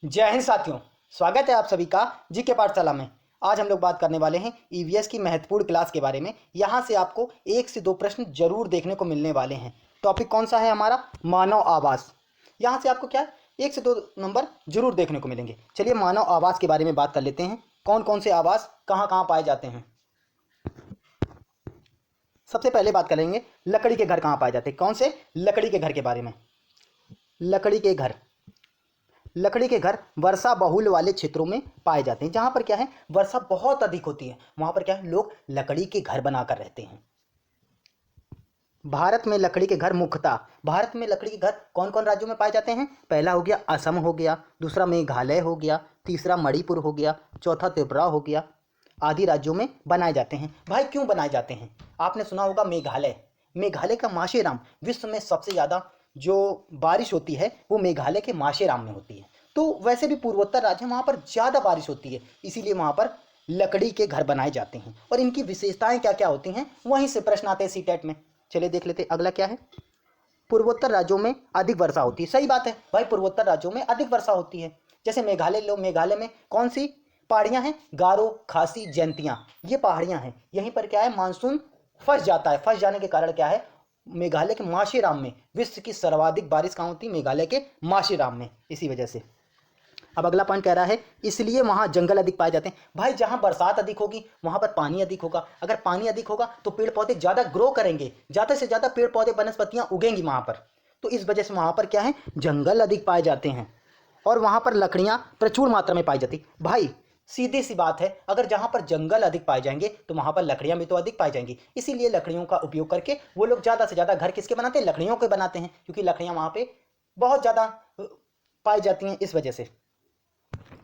जय हिंद साथियों, स्वागत है आप सभी का जी के पाठशाला में। आज हम लोग बात करने वाले हैं ईवीएस की महत्वपूर्ण क्लास के बारे में। यहाँ से आपको 1 से 2 प्रश्न जरूर देखने को मिलने वाले हैं। टॉपिक कौन सा है हमारा? मानव आवास। यहाँ से आपको क्या है 1 से 2 नंबर जरूर देखने को मिलेंगे। चलिए मानव आवास के बारे में बात कर लेते हैं। कौन कौन से आवास कहाँ कहाँ पाए जाते हैं। सबसे पहले बात करेंगे लकड़ी के घर कहाँ पाए जाते हैं। कौन से? लकड़ी के घर के बारे में। लकड़ी के घर वर्षा बहुल वाले क्षेत्रों में पाए जाते हैं। जहाँ पर क्या है वर्षा बहुत अधिक होती है, वहाँ पर क्या है लोग लकड़ी के घर बनाकर रहते हैं। भारत में लकड़ी के घर मुख्यतः भारत में लकड़ी के घर कौन कौन राज्यों में पाए जाते हैं? पहला हो गया असम हो गया, दूसरा मेघालय हो गया, तीसरा मणिपुर हो गया, चौथा त्रिपुरा हो गया, आदि राज्यों में बनाए जाते हैं। भाई क्यों बनाए जाते हैं? आपने सुना होगा मेघालय का माशेराम, विश्व में सबसे ज़्यादा जो बारिश होती है वो मेघालय के माशेराम में होती है। तो वैसे भी पूर्वोत्तर राज्य वहाँ पर ज़्यादा बारिश होती है, इसीलिए वहाँ पर लकड़ी के घर बनाए जाते हैं। और इनकी विशेषताएं क्या क्या होती हैं वहीं से प्रश्न आते हैं सीटेट में। चलिए देख लेते हैं। अगला क्या है? पूर्वोत्तर राज्यों में अधिक वर्षा होती है। सही बात है भाई, पूर्वोत्तर राज्यों में अधिक वर्षा होती है। जैसे मेघालय में कौन सी पहाड़ियां हैं? गारो, खासी, जैंतियां, ये पहाड़ियां हैं। यहीं पर क्या है मानसून फंस जाता है। फंस जाने के कारण क्या है मेघालय के माशेराम में विश्व की सर्वाधिक बारिश कहाँ होती है? मेघालय के माशेराम में, इसी वजह से। अब अगला पॉइंट कह रहा है इसलिए वहां जंगल अधिक पाए जाते हैं। भाई जहां बरसात अधिक होगी वहां पर पानी अधिक होगा। अगर पानी अधिक होगा तो पेड़ पौधे ज्यादा ग्रो करेंगे, ज्यादा से ज्यादा पेड़ पौधे वनस्पतियां उगेंगी वहां पर। तो इस वजह से वहां पर क्या है जंगल अधिक पाए जाते हैं और वहां पर लकड़ियां प्रचुर मात्रा में पाई जाती। भाई सीधी सी बात है, अगर जहां पर जंगल अधिक पाए जाएंगे तो वहां पर लकड़ियां भी तो अधिक पाई जाएंगी। इसीलिए लकड़ियों का उपयोग करके वो लोग ज्यादा से ज्यादा घर किसके बनाते हैं? लकड़ियों के बनाते हैं, क्योंकि लकड़ियां वहां पे बहुत ज्यादा पाई जाती हैं, इस वजह से।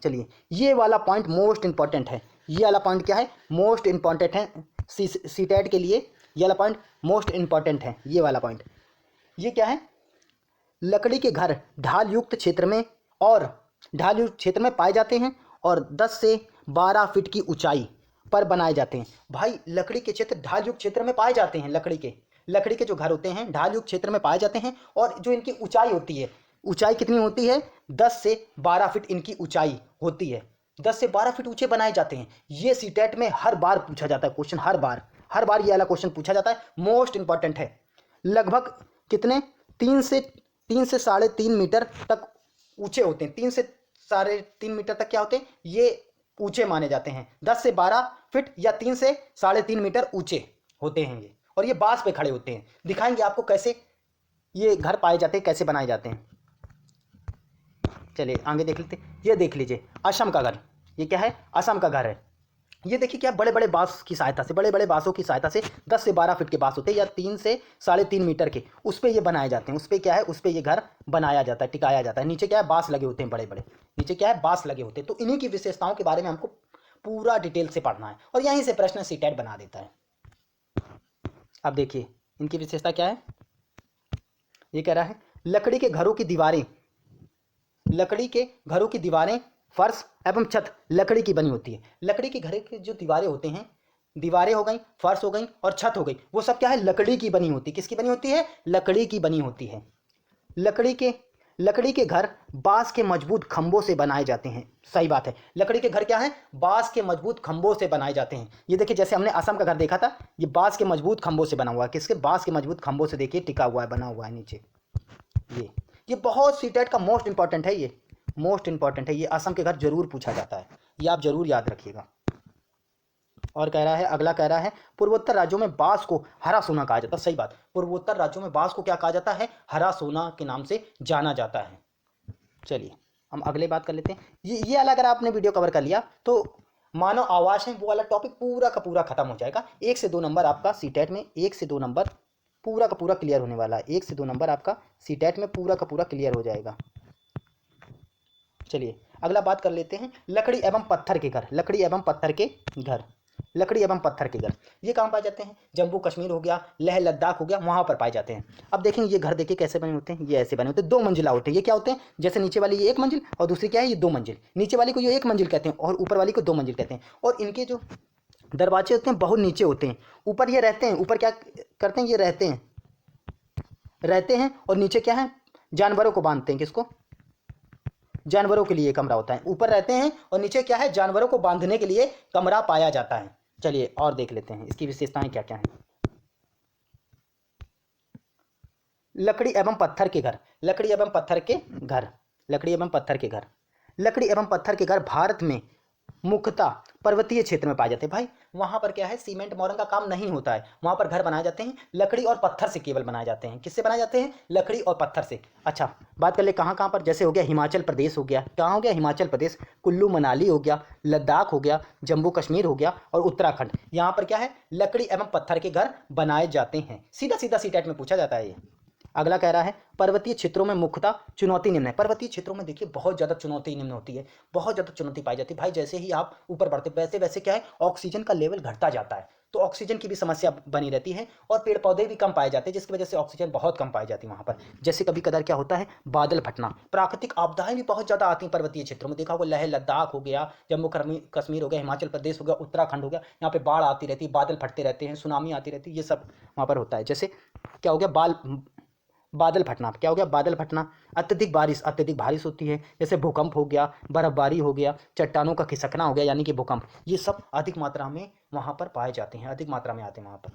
चलिए ये वाला पॉइंट मोस्ट इंपॉर्टेंट है। ये वाला पॉइंट क्या है? मोस्ट इंपॉर्टेंट है सीटेट के लिए। ये वाला पॉइंट मोस्ट इंपॉर्टेंट है। ये वाला पॉइंट ये क्या है? लकड़ी के घर ढाल युक्त क्षेत्र में पाए जाते हैं और 10 से 12 फीट की ऊंचाई पर बनाए जाते हैं। भाई लकड़ी के क्षेत्र ढाल युक्त क्षेत्र में पाए जाते हैं। लकड़ी के जो घर होते हैं ढाल युक्त क्षेत्र में पाए जाते हैं और जो इनकी ऊंचाई होती है, ऊंचाई कितनी होती है? 10 से 12 फीट इनकी ऊंचाई होती है। 10 से 12 फीट ऊंचे बनाए जाते हैं। ये सीटेट में हर बार पूछा जाता है क्वेश्चन, हर बार ये वाला क्वेश्चन पूछा जाता है, मोस्ट इंपॉर्टेंट है। लगभग कितने? 3 से 3.5 मीटर तक ऊंचे होते हैं। 3 से 3.5 मीटर तक क्या होते हैं? ये ऊंचे माने जाते हैं। 10 से 12 फीट या 3 से 3.5 मीटर ऊंचे होते हैं ये। और ये बांस पे खड़े होते हैं। दिखाएंगे आपको कैसे ये घर पाए जाते हैं, कैसे बनाए जाते हैं। चलिए आगे देख लेते हैं। ये देख लीजिए असम का घर। ये क्या है? असम का घर है। ये देखिए क्या बड़े बड़े बांस की सहायता से, बड़े बड़े बांसों की सहायता से 10 से 12 फीट के बांस होते हैं या 3 से 3.5 मीटर के, उस पर ये बनाए जाते हैं। उस पर क्या है? उस पर ये घर बनाया जाता है, टिकाया जाता है। नीचे क्या है? बांस लगे होते हैं बड़े बड़े। नीचे क्या है? बांस लगे होते हैं। तो इन्हीं की विशेषताओं के बारे में हमको पूरा डिटेल से पढ़ना है और यहीं से प्रश्न सीटेट बना देता है। अब देखिए इनकी विशेषता क्या है। ये कह रहा है लकड़ी के घरों की दीवारें, फर्श एवं छत लकड़ी की बनी होती है। लकड़ी के घर की जो दीवारें होते हैं, दीवारें हो गई, फर्श हो गई और छत हो गई, वो सब क्या है? लकड़ी की बनी होती है। किसकी बनी होती है? लकड़ी की बनी होती है। लकड़ी के घर बांस के मजबूत खंभों से बनाए जाते हैं। सही बात है, लकड़ी के घर क्या है? बांस के मजबूत खंभों से बनाए जाते हैं। ये देखिए जैसे हमने असम का घर देखा था, ये बांस के मजबूत खंभों से बना हुआ है। किसके? बांस के मजबूत खंभों से देखिए टिका हुआ है, बना हुआ है नीचे। ये बहुत सीटेट का मोस्ट इंपॉर्टेंट है। ये मोस्ट इंपॉर्टेंट है। ये असम के घर जरूर पूछा जाता है, ये आप जरूर याद रखिएगा। और कह रहा है, अगला कह रहा है पूर्वोत्तर राज्यों में बांस को हरा सोना कहा जाता है। सही बात, पूर्वोत्तर राज्यों में बांस को क्या कहा जाता है? हरा सोना के नाम से जाना जाता है। चलिए हम अगले बात कर लेते हैं। ये वाला अगर आपने वीडियो कवर कर लिया तो मानव आवास है वो वाला टॉपिक पूरा का पूरा खत्म हो जाएगा। 1 से 2 नंबर आपका सीटेट में, 1 से 2 नंबर पूरा का पूरा क्लियर होने वाला है। 1 से 2 नंबर आपका सीटेट में पूरा का पूरा क्लियर हो जाएगा। चलिए अगला बात कर लेते हैं लकड़ी एवं पत्थर के घर। लकड़ी एवं पत्थर के घर ये कहाँ पाए जाते हैं? जम्मू कश्मीर हो गया, लेह लद्दाख हो गया, वहाँ पर पाए जाते हैं। अब देखेंगे ये घर देखिए कैसे बने होते हैं। ये ऐसे बने होते हैं, 2 मंजिला होते हैं। ये क्या होते हैं? जैसे नीचे वाली ये 1 मंजिल और दूसरी क्या है? ये 2 मंजिल। नीचे वाली को ये 1 मंजिल कहते हैं और ऊपर वाली को 2 मंजिल कहते हैं। और इनके जो दरवाजे होते हैं बहुत नीचे होते हैं। ऊपर ये रहते हैं, ऊपर क्या करते हैं? ये रहते हैं और नीचे क्या है? जानवरों को बांधते हैं। किसको? जानवरों के लिए कमरा होता है। ऊपर रहते हैं और नीचे क्या है, जानवरों को बांधने के लिए कमरा पाया जाता है। चलिए और देख लेते हैं इसकी विशेषताएं क्या क्या हैं। लकड़ी एवं पत्थर के घर। लकड़ी एवं पत्थर के घर। लकड़ी एवं पत्थर के घर। लकड़ी एवं पत्थर के घर भारत में मुख्यतः पर्वतीय क्षेत्र में पाए जाते हैं। भाई वहां पर क्या है, सीमेंट मोरंग का काम नहीं होता है, वहां पर घर बनाए जाते हैं लकड़ी और पत्थर से केवल बनाए जाते हैं। किससे बनाए जाते हैं, लकड़ी और पत्थर से। अच्छा बात कर ले कहाँ कहाँ पर, जैसे हो गया हिमाचल प्रदेश हो गया, कहाँ हो गया हिमाचल प्रदेश, कुल्लू मनाली हो गया, लद्दाख हो गया, जम्मू कश्मीर हो गया और उत्तराखंड। यहाँ पर क्या है, लकड़ी एवं पत्थर के घर बनाए जाते हैं। सीधा सीधा सीटेट में पूछा जाता है ये। अगला कह रहा है पर्वतीय क्षेत्रों में मुख्यतः चुनौती निम्न है। पर्वतीय क्षेत्रों में देखिए बहुत ज़्यादा चुनौती निम्न होती है, बहुत ज़्यादा चुनौती पाई जाती है। भाई जैसे ही आप ऊपर बढ़ते वैसे वैसे क्या है, ऑक्सीजन का लेवल घटता जाता है, तो ऑक्सीजन की भी समस्या बनी रहती है और पेड़ पौधे भी कम पाए जाते हैं, जिसकी वजह से ऑक्सीजन बहुत कम पाई जाती है वहाँ पर। जैसे कभी कदार क्या होता है, बादल फटना, प्राकृतिक आपदाएं भी बहुत ज़्यादा आती हैं पर्वतीय क्षेत्रों में। देखा होगा लेह लद्दाख हो गया, जम्मू कश्मीर हो गया, हिमाचल प्रदेश हो गया, उत्तराखंड हो गया, यहाँ पे बाढ़ आती रहती है, बादल फटते रहते हैं, सुनामी आती रहती है, ये सब वहाँ पर होता है। जैसे क्या हो गया, बादल फटना, क्या हो गया, बादल फटना। अत्यधिक बारिश, अत्यधिक बारिश होती है, जैसे भूकंप हो गया, बर्फबारी हो गया, चट्टानों का खिसकना हो गया यानी कि भूकंप, ये सब अधिक मात्रा में वहाँ पर पाए जाते हैं, अधिक मात्रा में आते हैं वहाँ पर।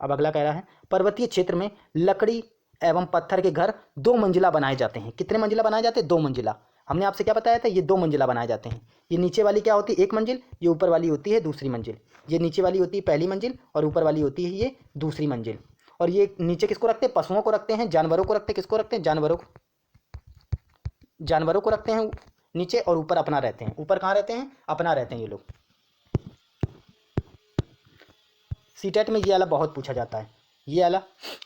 अब अगला कह रहा है पर्वतीय क्षेत्र में लकड़ी एवं पत्थर के घर 2 मंजिला बनाए जाते हैं। कितने मंजिला बनाए जाते हैं, 2 मंजिला। हमने आपसे क्या बताया था, ये 2 मंजिला बनाए जाते हैं। ये नीचे वाली क्या होती है, 1 मंजिल, ये ऊपर वाली होती है दूसरी मंजिल। ये नीचे वाली होती है पहली मंजिल और ऊपर वाली होती है ये दूसरी मंजिल। और ये नीचे किसको रखते हैं, पशुओं को रखते हैं, जानवरों को रखते हैं, किसको रखते हैं, जानवरों को रखते हैं नीचे, और ऊपर अपना रहते हैं। ऊपर कहाँ रहते हैं, अपना रहते हैं ये लोग। सीटेट में ये वाला बहुत पूछा जाता है, ये वाला।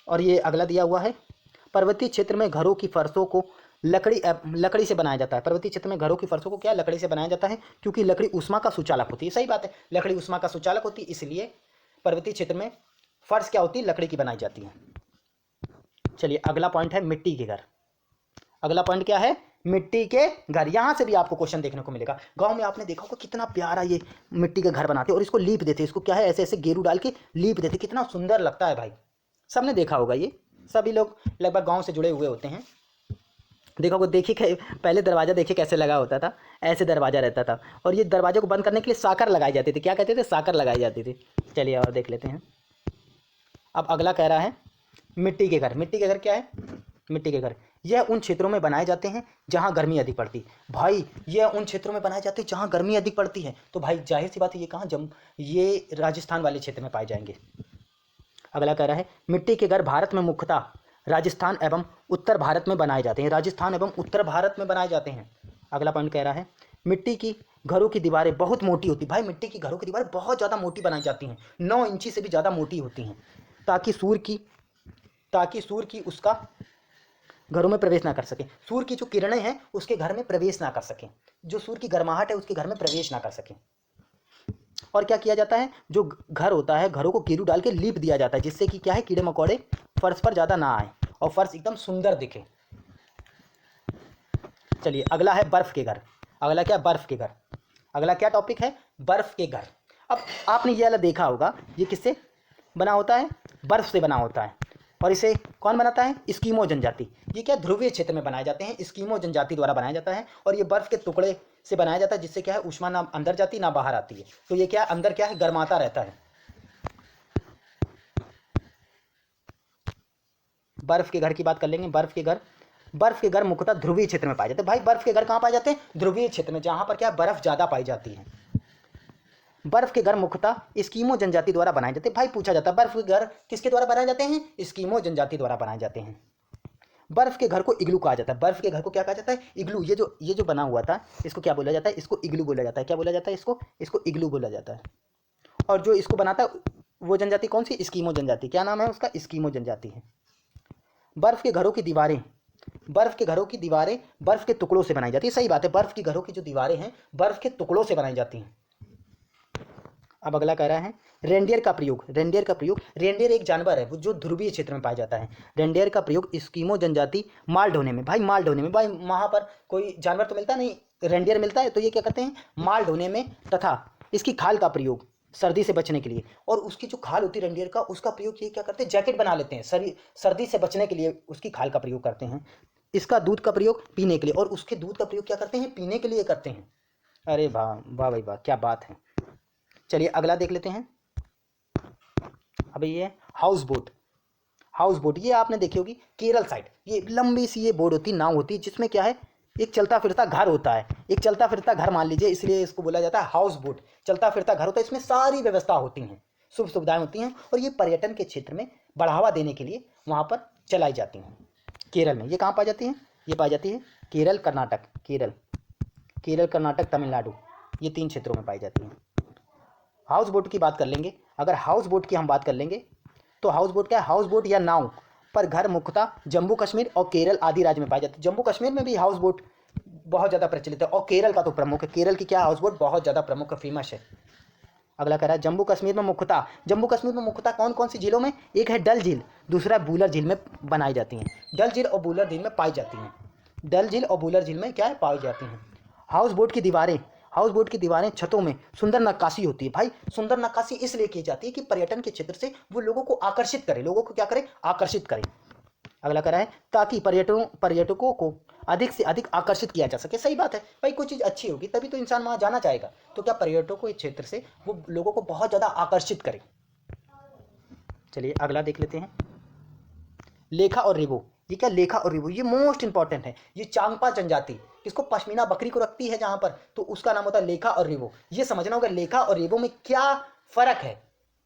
और ये अगला दिया हुआ है, पर्वतीय क्षेत्र में घरों की फर्शों को लकड़ी से बनाया जाता है। पर्वतीय क्षेत्र में घरों की फर्शों को क्या लकड़ी से बनाया जाता है, क्योंकि लकड़ी ऊष्मा का सुचालक होती है। सही बात है, लकड़ी ऊष्मा का सुचालक होती है, इसलिए पर्वतीय क्षेत्र में फर्श क्या होती है, लकड़ी की बनाई जाती है। चलिए अगला पॉइंट है मिट्टी के घर। अगला पॉइंट क्या है, मिट्टी के घर। यहां से भी आपको क्वेश्चन देखने को मिलेगा। गांव में आपने देखा होगा कितना प्यारा ये मिट्टी के घर बनाते हैं और इसको लीप देते हैं, इसको क्या है ऐसे ऐसे गेरू डाल के लीप देते, कितना सुंदर लगता है भाई। सबने देखा होगा, ये सभी लोग लगभग गांव से जुड़े हुए होते हैं। देखा होगा, देखिए पहले दरवाजा देखिए कैसे लगा होता था, ऐसे दरवाजा रहता था और ये दरवाजे को बंद करने के लिए साकर लगाई जाती थी। क्या कहते थे, साकर लगाई जाती थी। चलिए और देख लेते हैं। अब अगला कह रहा है मिट्टी के घर। मिट्टी के घर क्या है, मिट्टी के घर यह उन क्षेत्रों में बनाए जाते हैं जहां गर्मी अधिक पड़ती। भाई यह उन क्षेत्रों में बनाए जाते हैं जहां गर्मी अधिक पड़ती है, तो भाई जाहिर सी बात है ये कहाँ, ये राजस्थान वाले क्षेत्र में पाए जाएंगे। अगला कह रहा है मिट्टी के घर भारत में मुख्यतः राजस्थान एवं उत्तर भारत में बनाए जाते हैं। राजस्थान एवं उत्तर भारत में बनाए जाते हैं। अगला पॉइंट कह रहा है मिट्टी की घरों की दीवारें बहुत मोटी होती। भाई मिट्टी की घरों की दीवारें बहुत ज़्यादा मोटी बनाई जाती हैं, 9 इंची से भी ज़्यादा मोटी होती हैं, ताकि सूर्य की उसका घरों में प्रवेश ना कर सके। सूर्य की जो किरणें हैं उसके घर में प्रवेश ना कर सकें, जो सूर्य की गर्माहट है उसके घर में प्रवेश ना कर सकें। और क्या किया जाता है, जो घर होता है घरों को गेरू डाल के लीप दिया जाता है, जिससे कि क्या है कीड़े मकोड़े फर्श पर ज़्यादा ना आए और फर्श एकदम सुंदर दिखे। चलिए अगला है बर्फ़ के घर। अगला क्या, बर्फ़ के घर। अगला क्या टॉपिक है, बर्फ़ के घर। अब आपने ये वाला देखा होगा, ये किससे बना होता है, बर्फ़ से बना होता है। और इसे कौन बनाता है, एस्किमो जनजाति। ये क्या ध्रुवीय क्षेत्र में बनाए जाते हैं, एस्किमो जनजाति द्वारा बनाया जाता है। और ये बर्फ़ के टुकड़े से बनाया जाता है, जिससे क्या है ऊष्मा ना अंदर जाती ना बाहर आती है, तो ये क्या अंदर क्या है गर्माता रहता है। बर्फ़ के घर की बात कर लेंगे। बर्फ़ के घर मुख्यतः ध्रुवीय क्षेत्र में पाए जाते हैं। भाई बर्फ़ के घर कहाँ पाए जाते हैं, ध्रुवीय क्षेत्र में, जहाँ पर क्या बर्फ़ ज़्यादा पाई जाती है। बर्फ के घर मुख्यतः एस्किमो जनजाति द्वारा बनाए जाते हैं। भाई पूछा जाता है बर्फ के घर किसके द्वारा बनाए जाते हैं, एस्किमो जनजाति द्वारा बनाए जाते हैं। बर्फ के घर को इग्लू कहा जाता है। बर्फ के घर को क्या कहा जाता है, इग्लू। ये जो बना हुआ था इसको क्या बोला जाता है, इसको इग्लू बोला जाता है। क्या बोला जाता है इसको इग्लू बोला जाता है। और जो इसको बनाता है वो जनजाति कौन सी, एस्किमो जनजाति। क्या नाम है उसका, एस्किमो जनजाति है। बर्फ के घरों की दीवारें बर्फ के टुकड़ों से बनाई जाती है। सही बात है, बर्फ की घरों की जो दीवारें हैं बर्फ के टुकड़ों से बनाई जाती हैं। अब अगला कह रहा है रेंडियर का प्रयोग। रेंडियर एक जानवर है जो ध्रुवीय क्षेत्र में पाया जाता है। रेंडियर का प्रयोग एस्किमो जनजाति माल ढोने में, भाई वहाँ पर कोई जानवर तो मिलता नहीं, रेंडियर मिलता है, तो ये क्या करते हैं माल ढोने में, तथा इसकी खाल का प्रयोग सर्दी से बचने के लिए। और उसकी जो खाल होती है रेंडियर का, उसका प्रयोग ये क्या करते हैं, जैकेट बना लेते हैं, सर्दी से बचने के लिए उसकी खाल का प्रयोग करते हैं। इसका दूध का प्रयोग पीने के लिए, और उसके दूध का प्रयोग क्या करते हैं, पीने के लिए करते हैं। अरे वाह वाह भाई वाह, क्या बात है। चलिए अगला देख लेते हैं। अब ये हाउस बोट। हाउस बोट ये आपने देखी होगी केरल साइड, ये लंबी सी ये बोट होती, नाव होती है, जिसमें क्या है, एक चलता फिरता घर होता है। एक चलता फिरता घर मान लीजिए, इसलिए इसको बोला जाता है हाउस बोट। चलता फिरता घर होता है, इसमें सारी व्यवस्था होती हैं, सुख सुविधाएं होती हैं, और ये पर्यटन के क्षेत्र में बढ़ावा देने के लिए वहाँ पर चलाई जाती हैं। केरल में ये कहाँ पाई जाती हैं, ये पाई जाती है केरल कर्नाटक, केरल कर्नाटक तमिलनाडु, ये 3 क्षेत्रों में पाई जाती हैं। हाउस बोट की बात कर लेंगे, अगर हाउस बोट की हम बात कर लेंगे तो हाउस बोट क्या है, हाउस बोट या नाव पर घर मुख्यतः जम्मू कश्मीर और केरल आदि राज्य में पाई जाती है। जम्मू कश्मीर में भी हाउस बोट बहुत ज़्यादा प्रचलित है, और केरल का तो प्रमुख है, केरल की क्या हाउस बोट बहुत ज़्यादा प्रमुख फेमस है। अगला कह रहा है जम्मू कश्मीर में मुख्यतः कौन कौन सी झीलों में, एक है डल झील, दूसरा बूलर झील में बनाई जाती हैं। डल झील और बूलर झील में पाई जाती हैं, डल झील और बूलर झील में क्या है, पाई जाती हैं। हाउस बोट की दीवारें छतों में सुंदर नक्काशी होती है। भाई सुंदर नक्काशी इसलिए की जाती है कि पर्यटन के क्षेत्र से वो लोगों को आकर्षित करे, लोगों को क्या करे, आकर्षित करे। अगला कह रहा है ताकि पर्यटकों को अधिक से अधिक आकर्षित किया जा सके। सही बात है भाई, कोई चीज़ अच्छी होगी तभी तो इंसान वहाँ जाना चाहेगा, तो क्या पर्यटकों के क्षेत्र से वो लोगों को बहुत ज़्यादा आकर्षित करे। चलिए अगला देख लेते हैं, लेखा और रेबो। ये क्या, लेखा और रेबो, ये मोस्ट इंपॉर्टेंट है। ये चांगपा जनजाति इसको पश्मीना बकरी को रखती है जहां पर, तो उसका नाम होता है लेखा और रेबो। ये समझना होगा लेखा और रेबो में क्या फर्क है,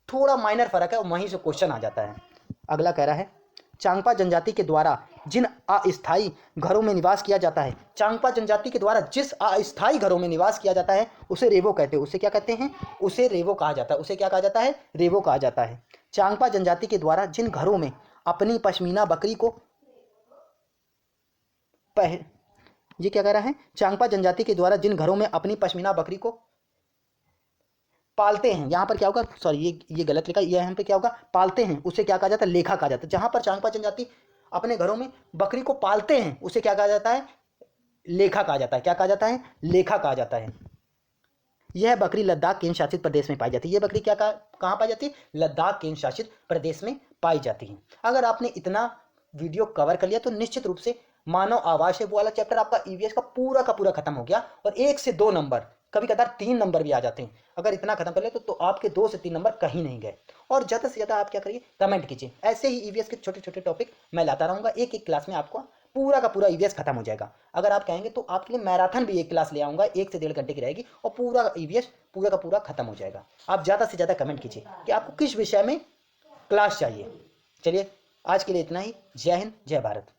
थोड़ा माइनर फर्क है, और वहीं से क्वेश्चन आ जाता है। अगला कह रहा है चांगपा जनजाति के द्वारा जिन अस्थायी घरों में निवास किया जाता है, चांगपा जनजाति के द्वारा जिस अस्थायी घरों में निवास किया जाता है उसे रेबो कहते हैं। उसे क्या कहते हैं, उसे रेबो कहा जाता है। उसे क्या कहा जाता है, रेबो कहा जाता है। चांगपा जनजाति के द्वारा जिन घरों में अपनी पश्मीना बकरी को ये क्या कह रहा है, चांगपा जनजाति के द्वारा जिन घरों में अपनी पश्मीना बकरी को पालते हैं, यहाँ पर क्या होगा, सॉरी ये गलत लिखा, ये यहाँ पे क्या होगा, पालते हैं, उसे क्या कहा जाता है, लेखा कहा जाता है। जहाँ पर चांगपा जनजाति अपने घरों में बकरी को पालते हैं उसे क्या कहा जाता है, लेखा कहा जाता है। क्या कहा जाता है, लेखा कहा जाता है। यह बकरी लद्दाख केंद्र शासित प्रदेश में पाई जाती है। ये बकरी क्या कहाँ पाई जाती है, लद्दाख केंद्र शासित प्रदेश में पाई जाती है। अगर आपने इतना वीडियो कवर कर लिया तो निश्चित रूप से मानव आवास है वो वाला चैप्टर आपका ईवीएस का पूरा खत्म हो गया, और 1 से 2 नंबर, कभी कभार 3 नंबर भी आ जाते हैं। अगर इतना खत्म कर ले तो आपके 2 से 3 नंबर कहीं नहीं गए। और ज़्यादा से ज़्यादा आप क्या करिए, कमेंट कीजिए। ऐसे ही ईवीएस के छोटे छोटे टॉपिक मैं लाता रहूँगा, एक एक क्लास में आपको पूरा का पूरा ईवीएस खत्म हो जाएगा। अगर आप कहेंगे तो आपके लिए मैराथन भी एक क्लास ले आऊँगा, 1 से 1.5 घंटे की रहेगी, और पूरा ईवीएस पूरा का पूरा खत्म हो जाएगा। आप ज़्यादा से ज़्यादा कमेंट कीजिए कि आपको किस विषय में क्लास चाहिए। चलिए आज के लिए इतना ही। जय हिंद, जय भारत।